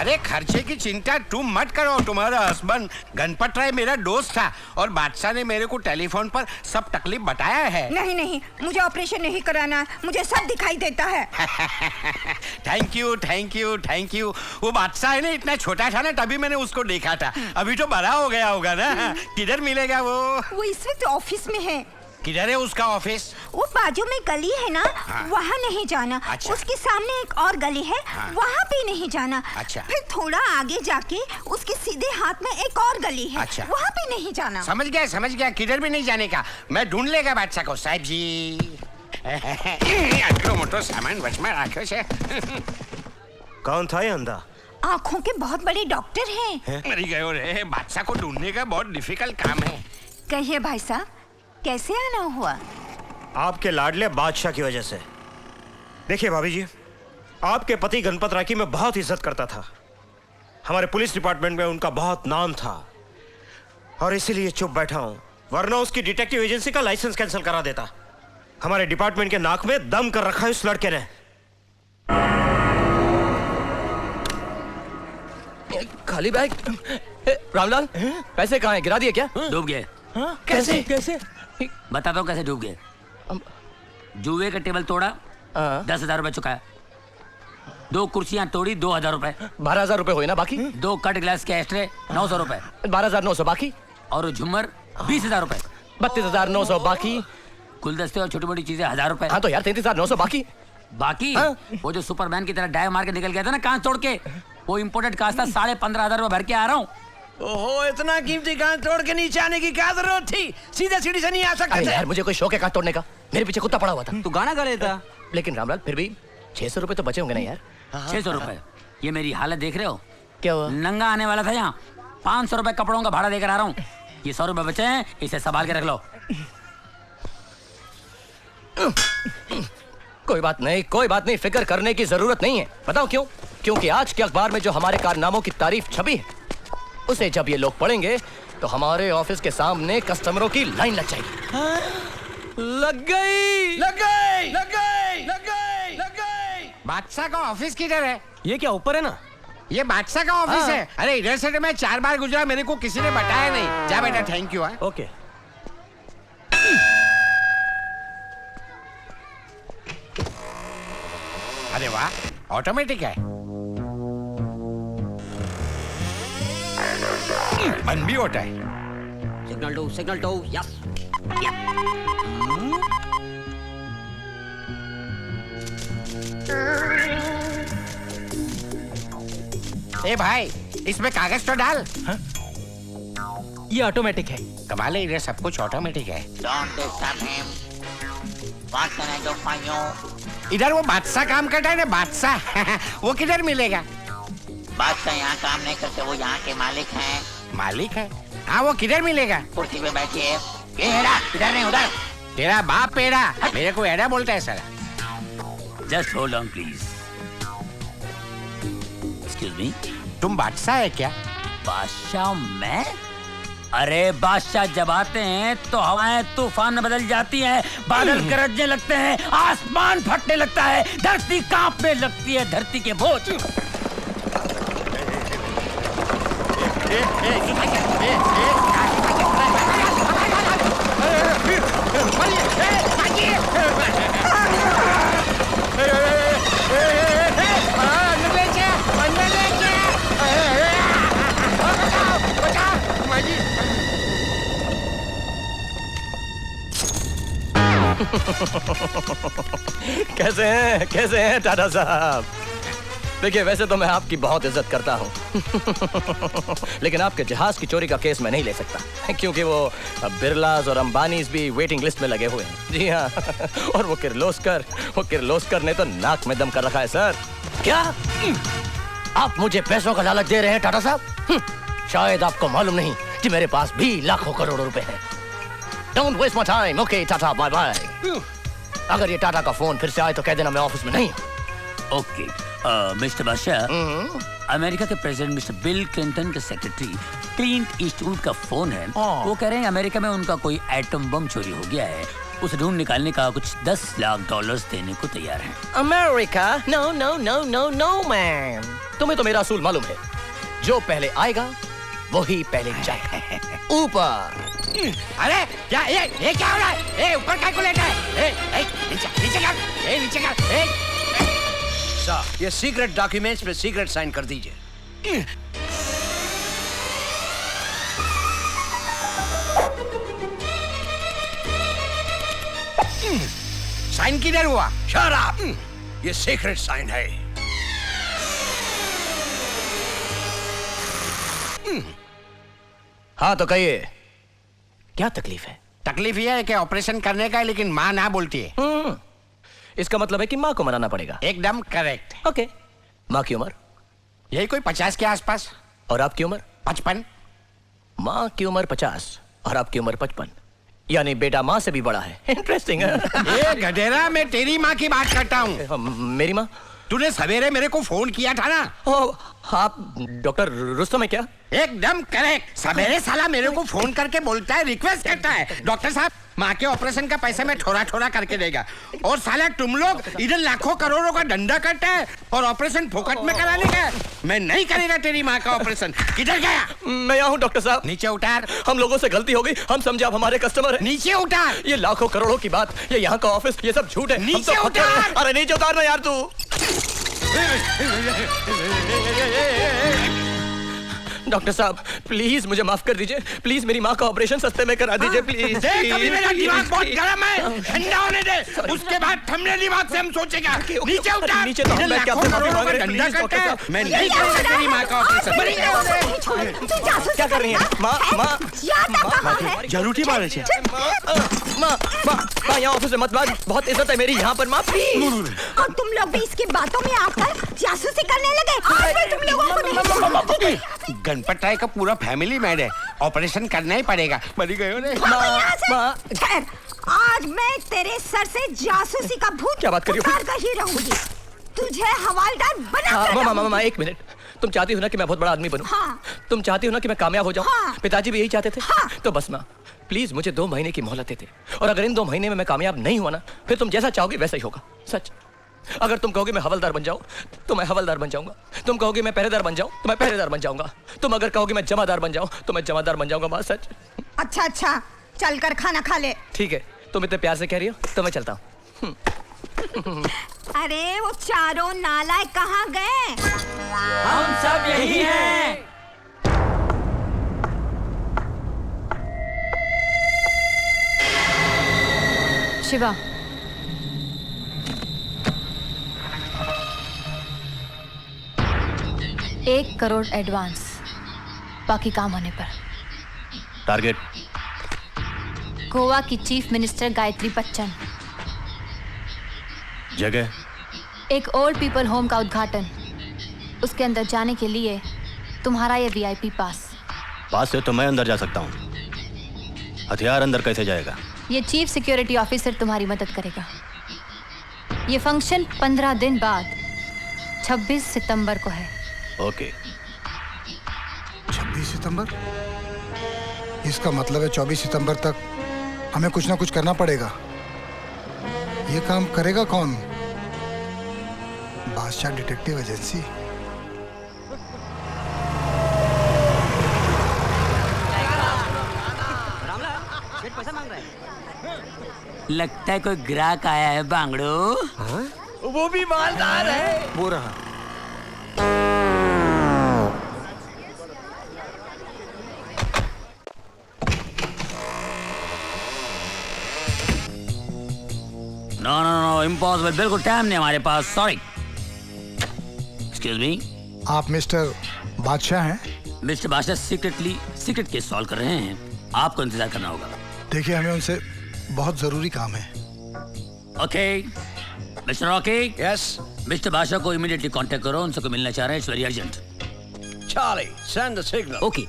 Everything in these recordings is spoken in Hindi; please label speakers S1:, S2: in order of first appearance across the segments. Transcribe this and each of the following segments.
S1: अरे खर्चे की चिंता तुम मत करो, तुम्हारा हस्बैंड गणपत राय मेरा दोस्त था और बादशाह ने मेरे को टेलीफोन पर सब तकलीफ बताया है।
S2: नहीं नहीं, मुझे ऑपरेशन नहीं कराना, मुझे सब दिखाई देता है।
S1: Thank you thank you thank you. वो बादशाह है ना, इतना छोटा था ना तभी मैंने उसको देखा था, अभी तो बड़ा हो गया होगा ना। किधर मिलेगा वो
S2: इस वक्त ऑफिस में है।
S1: किधर है उसका ऑफिस?
S2: वो बाजू में गली है ना,
S1: हाँ।
S2: वहाँ नहीं जाना।
S1: अच्छा।
S2: उसके सामने एक और गली है,
S1: हाँ।
S2: वहाँ भी नहीं जाना।
S1: अच्छा।
S2: फिर थोड़ा आगे जाके उसके सीधे हाथ में एक और गली है,
S1: अच्छा।
S2: वहाँ भी नहीं जाना।
S1: समझ गया, किधर भी नहीं जाने का। मैं ढूंढ लेगा बादशाह को। साहब जी आटलो मोटो सामान वच में राख्यो छे।
S3: कौन था ये अंधा?
S2: आँखों के बहुत बड़े डॉक्टर हैं।
S1: मरी गयो रे, बादशाह को ढूंढने का बहुत डिफिकल्ट काम है।
S2: कहिए भाई साहब, कैसे आना हुआ?
S3: आपके लाडले बादशाह की वजह से। देखिए भाभी जी, आपके पति गणपत राय की मैं बहुत इज्जत करता था। हमारे पुलिस डिपार्टमेंट में उनका बहुत नाम था और इसीलिए चुप बैठा हूं, वरना उसकी डिटेक्टिव एजेंसी का लाइसेंस कैंसिल करा देता। हमारे डिपार्टमेंट के नाक में दम कर रखा है उस लड़के ने।
S4: खाली बैग। रामलाल, पैसे कहाँ हैं? गिरा दिए क्या?
S5: डूब गए।
S4: कैसे कैसे?
S5: बता दो कैसे डूब गए। जुए का टेबल तोड़ा, 10,000 रुपए चुकाया। 2 कुर्सियां तोड़ी, 2,000 रुपए।
S4: 12,000 रुपए हुए ना बाकी?
S5: 2 कट ग्लास के एस्ट्रे, 900 रुपए।
S4: 12,900 बाकी?
S5: और झुमर 20,000 रुपए।
S4: 32,900 बाकी?
S5: गुलदस्ते और छोटी मोटी चीजें 1,000 रुपए।
S4: हाँ तो यार 33,900 बाकी।
S5: बाकी
S4: हाँ?
S5: वो जो सुपरमैन की तरह डाय मार के निकल गया था ना कांच तोड़ के, वो इम्पोर्टेड कांच था। 15,500 रुपए भर के आ रहा हूँ।
S6: ओहो, इतना कीमती कांच तोड़ के नीचे आने की क्या जरूरत थी? सीधे सीढ़ी से नहीं आ सकते
S4: अरे
S6: थे।
S4: यार, मुझे कोई शौक है कांच तोड़ने का? मेरे पीछे कुत्ता पड़ा हुआ था।
S5: तू गाना गा लेता।
S4: लेकिन रामलाल, फिर भी 600 रुपए तो बचे होंगे ना यार?
S5: 600 रुपए? ये मेरी हालत देख रहे हो?
S4: क्या हुआ?
S5: नंगा आने वाला था यहाँ। 500 रुपए कपड़ों का भाड़ा देकर आ रहा हूँ। ये 100 रुपए बचे हैं, इसे संभाल के रख लो।
S4: कोई बात नहीं, फिक्र करने की जरूरत नहीं है। बताओ क्यों? क्योंकि आज के अखबार में जो हमारे कारनामों की तारीफ छपी है, उसे जब ये लोग पढ़ेंगे तो हमारे ऑफिस के सामने कस्टमरों की लाइन लग जाएगी।
S6: लग गई, लग गई, लग गई, लग गई, लग गई।
S1: बादशाह का ऑफिस किधर है?
S4: ये क्या ऊपर है ना?
S1: ये बादशाह का ऑफिस है। अरे इधर से तो मैं 4 बार गुजरा, मेरे को किसी ने बताया नहीं। जा बेटा, थैंक यू।
S3: ओके।
S1: अरे वाह, ऑटोमेटिक है। बंद भी होता है।
S5: Signal to, yes.
S1: ए भाई, इसमें कागज तो डाल।
S4: ये ऑटोमेटिक है।
S1: कमाल है, इधर सब कुछ ऑटोमेटिक है।
S7: Don't disturb him. What can I do for you?
S1: इधर वो बादशाह काम करता है ना, बादशाह। वो किधर मिलेगा?
S7: बादशाह यहाँ काम नहीं करते, वो यहाँ के मालिक हैं।
S1: मालिक है? हाँ, वो किधर मिलेगा?
S7: कुर्सी पे बैठिए। ये हेरा, इधर नहीं उधर।
S1: तेरा बाप पेड़ा, मेरे को एड़ा बोलता है साला।
S5: Just hold on please. Excuse me,
S1: तुम बादशाह है क्या?
S5: बादशाह मैं? अरे बादशाह जब आते हैं तो हवाएं तूफान में बदल जाती हैं, बादल गरजने लगते हैं, आसमान फटने लगता है, धरती कांपने लगती है, धरती के बोझ।
S4: कैसे हैं टाटा साहब? देखिए, वैसे तो मैं आपकी बहुत इज्जत करता हूँ लेकिन आपके जहाज की चोरी का केस मैं नहीं ले सकता, क्योंकि वो बिरलास और अंबानीज भी वेटिंग लिस्ट में लगे हुए हैं। जी हाँ और वो किर्लोस्कर ने तो नाक में दम कर रखा है सर। क्या आप मुझे पैसों का लालच दे रहे हैं टाटा साहब? शायद आपको मालूम नहीं कि मेरे पास भी लाखों करोड़ों रुपए हैं। Don't waste my time. Okay Tata, bye bye. अगर ये टाटा का फोन फिर से आए तो कह देना मैं ऑफिस में नहीं हूँ।
S5: ओके मिस्टर बादशाह, अमेरिका के प्रेसिडेंट मिस्टर बिल क्लिंटन के सेक्रेटरी क्लिंट ईस्टवुड का फोन है। वो कह रहे हैं अमेरिका में उनका कोई एटम बम चोरी हो गया है उसे ढूंढ निकालने का कुछ 10 लाख डॉलर्स देने को तैयार हैं।
S4: America? No no no no no man. तुम्हें तो मेरा असूल मालूम है, जो पहले आएगा वही पहले जाएगा। ऊपर।
S1: अरे क्या ये क्या हो रहा है? ए ऊपर कैलकुलेटर है। ए नीचे कर। ए नीचे कर। ए
S6: साहब, ये सीक्रेट डॉक्यूमेंट्स पे सीक्रेट साइन कर दीजिए।
S1: साइन किधर हुआ?
S6: Shut up! ये सीक्रेट साइन है।
S4: हाँ तो कहिए, क्या तकलीफ है?
S1: तकलीफ ये है कि ऑपरेशन करने का है, लेकिन माँ ना बोलती है।
S4: इसका मतलब है कि माँ को मनाना पड़ेगा।
S1: एकदम करेक्ट।
S4: ओके। माँ की उम्र?
S1: यही कोई 50 के आसपास।
S4: और आपकी उम्र?
S1: 55।
S4: माँ की उम्र 50 और आपकी उम्र 55, यानी बेटा माँ से भी बड़ा है। इंटरेस्टिंग है।
S1: ये गधेरा, मैं तेरी माँ की बात करता हूँ।
S4: मेरी माँ?
S1: तूने सवेरे मेरे को फोन किया था ना?
S4: आप डॉक्टर रुस्तम है क्या?
S1: एकदम करेक्ट। सवेरे साला मेरे को फोन करके बोलता है, रिक्वेस्ट करता है, डॉक्टर साहब माँ के ऑपरेशन का पैसा मैं थोड़ा थोड़ा करके देगा। और साला तुम लोग इधर लाखों करोड़ों का धंधा करता है और ऑपरेशन फोकट में कराने का। मैं नहीं करेगा तेरी माँ का ऑपरेशन। किधर गया?
S4: मैं यहाँ हूँ डॉक्टर साहब।
S1: नीचे उतार।
S4: हम लोगों से गलती हो गई, हम समझे आप हमारे कस्टमर हैं।
S1: नीचे उतार।
S4: ये लाखों करोड़ों की बात, ये यहाँ का ऑफिस, ये सब झूठ है।
S1: नीचे उतार।
S4: अरे नीचे उतार ना यार तू। डॉक्टर साहब प्लीज मुझे माफ कर दीजिए, प्लीज मेरी माँ का ऑपरेशन सस्ते में करा दीजिए प्लीज।
S1: देख अभी मेरा दिमाग बहुत गर्म है, ठंडा होने दे, उसके बाद ठंडे दिमाग से हम सोचेगा। नीचे उतार।
S4: नीचे तो मैं क्या
S1: धंधा करता है, मैं नहीं करूंगा तेरी माँ का ऑपरेशन।
S4: क्या कर रही है? माँ माँ
S3: जरूरी मारे छे।
S4: माँ माँ माँ यहाँ ऑफिस में मत भाग, बहुत इज्जत है मेरी यहाँ पर माँ प्लीज।
S2: और तुम लोग भी इसकी बातों में आकर जासूसी करने लगे। आज मैं तुम लोगों को नहीं।
S1: गणपत राय का पूरा फैमिली मैड है, ऑपरेशन करना ही पड़ेगा। मरी गए ने।
S4: माँ
S2: खैर, आज मैं तेरे सर से जासूसी का भूत
S4: क्या बात कर रही हो?
S2: उतार कर ही रहूंगी। तुझे हवालदार बना
S4: माँ एक मिनट, तुम चाहती हो ना कि मैं बहुत बड़ा आदमी बनूं?
S2: हाँ।
S4: तुम चाहती हो ना कि मैं कामयाब हो जाऊं?
S2: हाँ।
S4: पिताजी भी यही चाहते थे।
S2: हाँ।
S4: तो बस माँ प्लीज मुझे 2 महीने की मोहलत देते, और अगर इन 2 महीने में मैं कामयाब नहीं हुआ ना, फिर तुम जैसा चाहोगे वैसा ही होगा। सच। अगर तुम कहोगे मैं हवलदार बन जाऊं तो मैं हवलदार बन जाऊंगा, तुम कहोगे मैं पहरेदार बन जाऊं तो मैं पहरेदार बन जाऊंगा, तुम अगर कहोगे मैं जमादार बन जाऊं तो मैं जमादार बन जाऊंगा। माँ सच।
S2: अच्छा अच्छा, चल कर खाना खा ले।
S4: ठीक है, तुम इतने प्यार से कह रही हो तो मैं चलता हूँ।
S2: अरे वो चारों नालायक कहाँ गए?
S5: हम सब यही हैं।
S8: शिवा, $1 करोड़ एडवांस, बाकी काम होने पर।
S4: टारगेट?
S8: गोवा की चीफ मिनिस्टर गायत्री बच्चन।
S4: जगह?
S8: एक ओल्ड पीपल होम का उद्घाटन। उसके अंदर जाने के लिए तुम्हारा ये VIP पास।
S9: पास से तो मैं अंदर जा सकता हूँ, हथियार अंदर कैसे जाएगा?
S8: ये चीफ सिक्योरिटी ऑफिसर तुम्हारी मदद करेगा। ये फंक्शन 15 दिन बाद 26 सितंबर को है।
S9: ओके।
S10: 26 सितंबर? इसका मतलब है 24 सितंबर तक हमें कुछ ना कुछ करना पड़ेगा। ये काम करेगा कौन? बादशाह डिटेक्टिव एजेंसी?
S5: लगता है कोई ग्राहक आया है बांगड़ो।
S6: वो भी मालदार है।
S3: वो रहा।
S5: नो नो नो इम्पॉसिबल, बिल्कुल टाइम नहीं हमारे पास, सॉरी। Excuse me.
S10: आप मिस्टर बादशाह हैं?
S5: मिस्टर बादशाह सीक्रेट केस सॉल्व कर रहे हैं, आपको इंतजार करना होगा।
S10: देखिए हमें उनसे बहुत जरूरी काम है।
S5: Okay mister Rocky.
S6: Yes.
S5: Mister बादशाह को इमीडिएटली कांटेक्ट करो, उनसे को मिलना चाह रहे हैं, it's very urgent.
S6: Charlie, send the signal.
S5: Okay.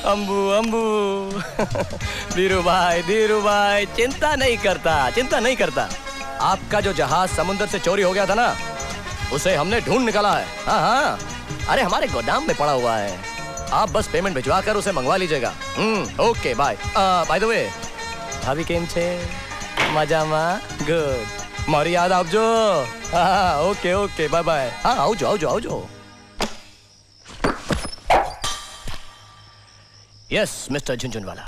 S4: Ambu Ambu. Dhiru भाई चिंता नहीं करता। आपका जो जहाज समुद्र से चोरी हो गया था ना, उसे हमने ढूंढ निकाला है। हाँ हाँ, अरे हमारे गोदाम में पड़ा हुआ है। आप बस पेमेंट भिजवा कर उसे मंगवा लीजिएगा। Okay bye. Bye by the, way केम छे? मजामा? गुड। मारी याद आवजो। हाँ ओके ओके बाय बाय। हाँ आवजो आवजो आवजो। Yes mister Jhunjhunwala.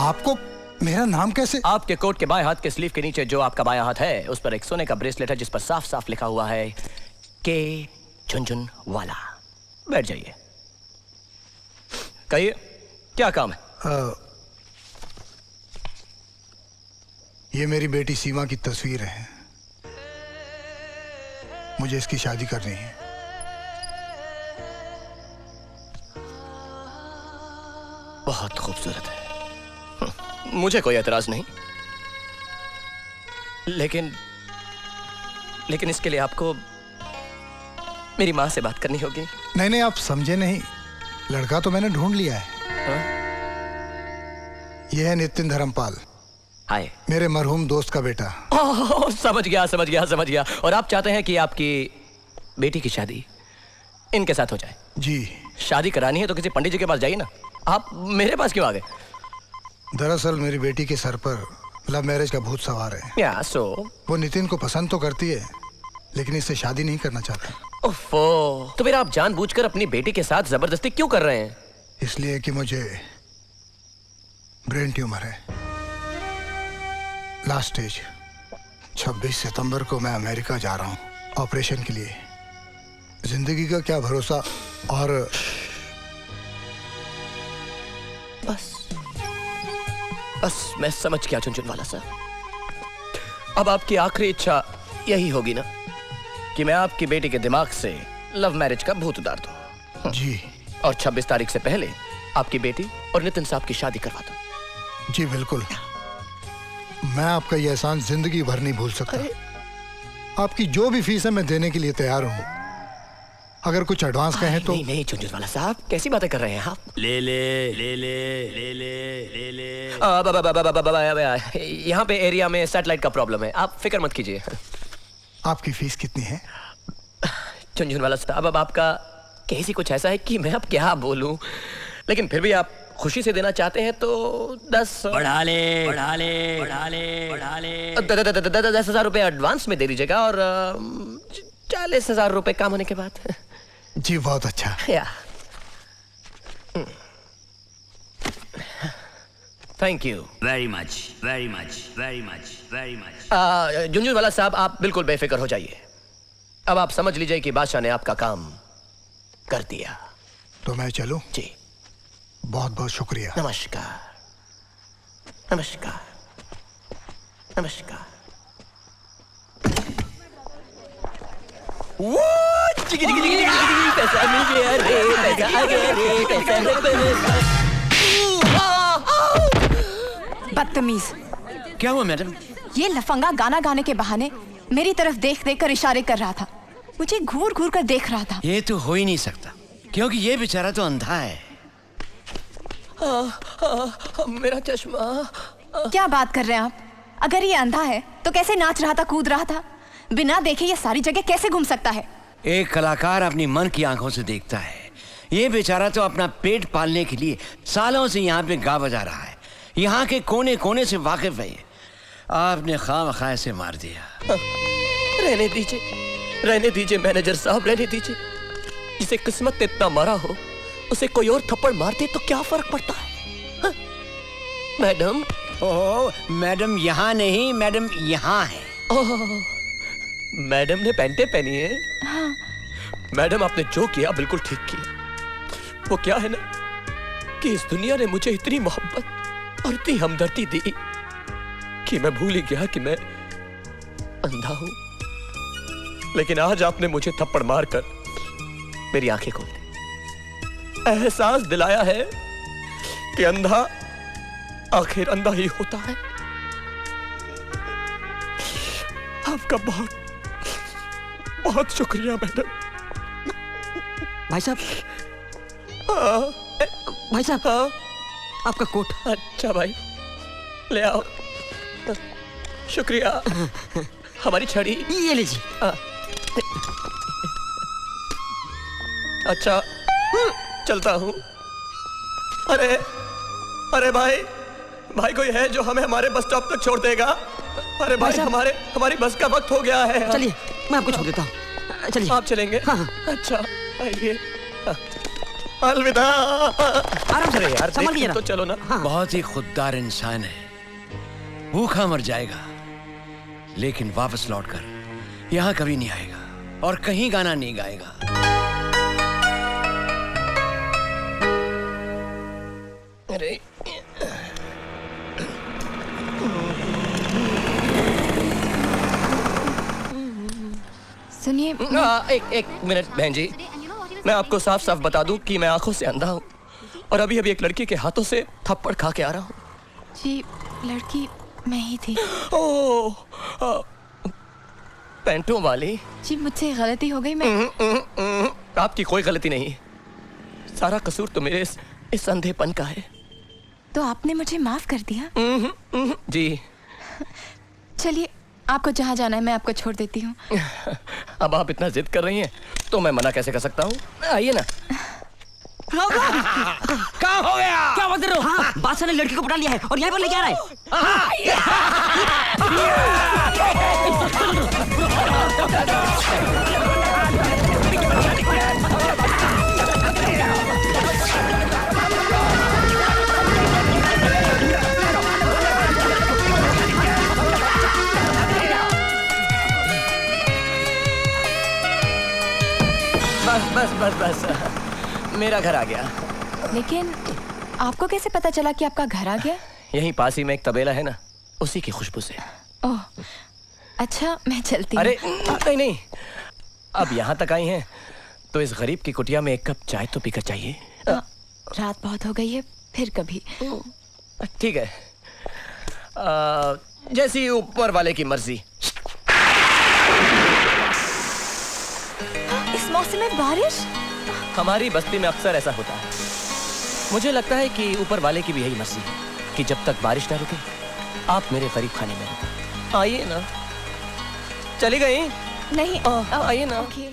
S10: आपको मेरा नाम कैसे?
S4: आपके कोट के बाएं हाथ के स्लीव के नीचे जो आपका बायां हाथ है, उस पर एक सोने का ब्रेसलेट है जिस पर साफ साफ लिखा हुआ है के झुनझुनवाला। बैठ जाइए। कहिए क्या काम है?
S10: ये मेरी बेटी सीमा की तस्वीर है। मुझे इसकी शादी करनी है।
S4: बहुत खूबसूरत है, मुझे कोई एतराज नहीं, लेकिन इसके लिए आपको मेरी माँ से बात करनी होगी।
S10: नहीं नहीं, आप समझे नहीं। लड़का तो मैंने ढूंढ लिया है। यह है नितिन धर्मपाल।
S4: हाय।
S10: मेरे मरहूम दोस्त का बेटा।
S4: समझ गया। और आप चाहते हैं कि आपकी बेटी की शादी इनके साथ हो जाए?
S10: जी।
S4: शादी करानी है तो किसी पंडित जी के पास जाइए ना, आप मेरे पास क्यों आ गए?
S10: दरअसल मेरी बेटी के सर पर लव मैरिज का भूत सवार है।
S4: या सो
S10: वो नितिन को पसंद तो करती है, लेकिन इससे शादी नहीं करना चाहती।
S4: ओफो, तो फिर आप जानबूझकर अपनी बेटी के साथ जबरदस्ती क्यों कर रहे हैं?
S10: इसलिए कि मुझे ब्रेन ट्यूमर है, लास्ट स्टेज। 26 सितंबर को मैं अमेरिका जा रहा हूँ ऑपरेशन के लिए। जिंदगी का क्या भरोसा। और
S4: बस मैं समझ गया झुनझुनवाला सर। अब आपकी आखिरी इच्छा यही होगी ना कि मैं आपकी बेटी के दिमाग से लव मैरिज का भूत उतार दूं?
S10: जी।
S4: और 26 तारीख से पहले आपकी बेटी और नितिन साहब की शादी करवा दूं?
S10: जी बिल्कुल। मैं आपका यह एहसान जिंदगी भर नहीं भूल सकता। आपकी जो भी फीस है मैं देने के लिए तैयार हूँ। अगर कुछ एडवांस कहें तो।
S4: नहीं झुनझुनवाला साहब, कैसी बातें कर रहे हैं आप? ले यहाँ पे एरिया में सैटेलाइट का प्रॉब्लम है, आप फिक्र मत कीजिए।
S10: आपकी फीस कितनी है?
S4: झुनझुनवाला साहब, अब आपका केस ही कुछ ऐसा है कि मैं अब क्या बोलूं, लेकिन फिर भी आप खुशी से देना चाहते हैं तो 10,000 रुपए एडवांस में दे दीजिएगा और 40,000 रुपए काम होने के बाद।
S10: जी बहुत अच्छा।
S4: Thank you
S5: very much.
S4: Jhunjhunwala साहब, आप बिल्कुल बेफिक्र हो जाइए। अब आप समझ लीजिए कि बादशाह ने आपका काम कर दिया।
S10: तो मैं चलूं?
S4: जी।
S10: बहुत बहुत शुक्रिया।
S4: नमस्कार। पैसा मिल गया रे, पैसा आ गया रे, पैसा।
S2: बदतमीज।
S6: क्या हुआ मैडम?
S2: ये लफंगा गाना गाने के बहाने मेरी तरफ देख देख कर इशारे कर रहा था। मुझे घूर घूर कर देख रहा था।
S6: ये तो हो ही नहीं सकता, क्योंकि ये बेचारा तो अंधा है।
S4: मेरा चश्मा।
S2: क्या बात कर रहे हैं आप? अगर ये अंधा है तो कैसे नाच रहा था, कूद रहा था? बिना देखे ये सारी जगह कैसे घूम सकता है?
S6: एक कलाकार अपनी मन की आंखों से देखता है। ये बेचारा तो अपना पेट पालने के लिए सालों से यहाँ पे गा बजा रहा है। यहाँ के कोने कोने से वाकिफ है। आपने खामखा से मार दिया।
S4: रहने दीजिए मैनेजर साहब, रहने दीजिए। जिसे किस्मत ने इतना मारा हो उसे कोई और थप्पड़ मार दे तो क्या फर्क पड़ता है? हाँ? मैडम।
S6: ओह मैडम यहाँ नहीं, मैडम यहाँ है।
S4: मैडम ने पैंटे पहनी है।
S2: हाँ।
S4: मैडम आपने जो किया बिल्कुल ठीक किया। वो क्या है ना कि इस दुनिया ने मुझे इतनी मोहब्बत और इतनी हमदर्दी दी कि मैं भूल ही गया कि मैं अंधा हूं। लेकिन आज आपने मुझे थप्पड़ मारकर मेरी आंखें खोल दी, एहसास दिलाया है कि अंधा आखिर अंधा ही होता है। आपका बहुत बहुत शुक्रिया मैडम।
S6: भाई साहब, आपका कोट।
S4: अच्छा भाई, ले आओ। शुक्रिया। हमारी छड़ी
S6: ये लीजिए।
S4: अच्छा चलता हूँ। अरे अरे भाई, भाई कोई है जो हमें हमारे बस स्टॉप तक छोड़ देगा? अरे भाई हमारी बस का वक्त हो गया है।
S11: चलिए मैं आपको छोड़ देता हूँ, चलिए।
S4: आप चलेंगे?
S11: हाँ हाँ।
S4: अच्छा आइए। अलविदा।
S11: आराम से
S4: अरे यार
S11: संभल के
S4: देख
S11: ना।
S4: तो चलो ना।
S11: हाँ।
S6: बहुत ही खुददार इंसान है, भूखा मर जाएगा लेकिन वापस लौटकर यहाँ कभी नहीं आएगा और कहीं गाना नहीं गाएगा।
S4: अरे
S2: सुनिए,
S4: एक मिनट बहन जी, मैं आपको साफ साफ बता दूं कि मैं आंखों से अंधा हूं और अभी अभी एक लड़की के हाथों से थप्पड़ खा के आ रहा हूं।
S2: जी लड़की मैं ही थी।
S4: ओह, पैंटों वाली।
S2: जी मुझसे गलती हो गई। मैं
S4: आपकी कोई गलती नहीं, सारा कसूर तो मेरे इस अंधेपन का है।
S2: तो आपने मुझे माफ कर दिया?
S4: जी।
S2: चलिए आपको जहाँ जाना है मैं आपको छोड़ देती हूँ।
S4: अब आप इतना जिद कर रही हैं तो मैं मना कैसे कर सकता हूँ? आइए ना।
S11: क्या हो गया? क्या बात कर रहे हो? हाँ, बादशाह ने लड़की को पटा लिया है और यहाँ पर लेके आ रहा है।
S4: बस मेरा घर आ गया।
S2: लेकिन आपको कैसे पता चला कि आपका घर आ गया?
S4: यहीं पास ही में एक तबेला है ना, उसी की खुशबू से।
S2: ओह अच्छा, मैं चलती हूँ।
S4: अरे नहीं, अब यहाँ तक आई हैं तो इस गरीब की कुटिया में एक कप चाय तो पीकर चाहिए।
S2: रात बहुत हो गई है, फिर कभी।
S4: ठीक है, जैसी ऊपर वाले की मर्जी।
S2: इस मौसम में बारिश?
S4: हमारी बस्ती में अक्सर ऐसा होता है। मुझे लगता है कि ऊपर वाले की भी यही मर्जी है कि जब तक बारिश ना रुके आप मेरे करीब खाने में रुको। आइए ना। चली गई?
S2: नहीं,
S4: आइए ना।
S2: ओके।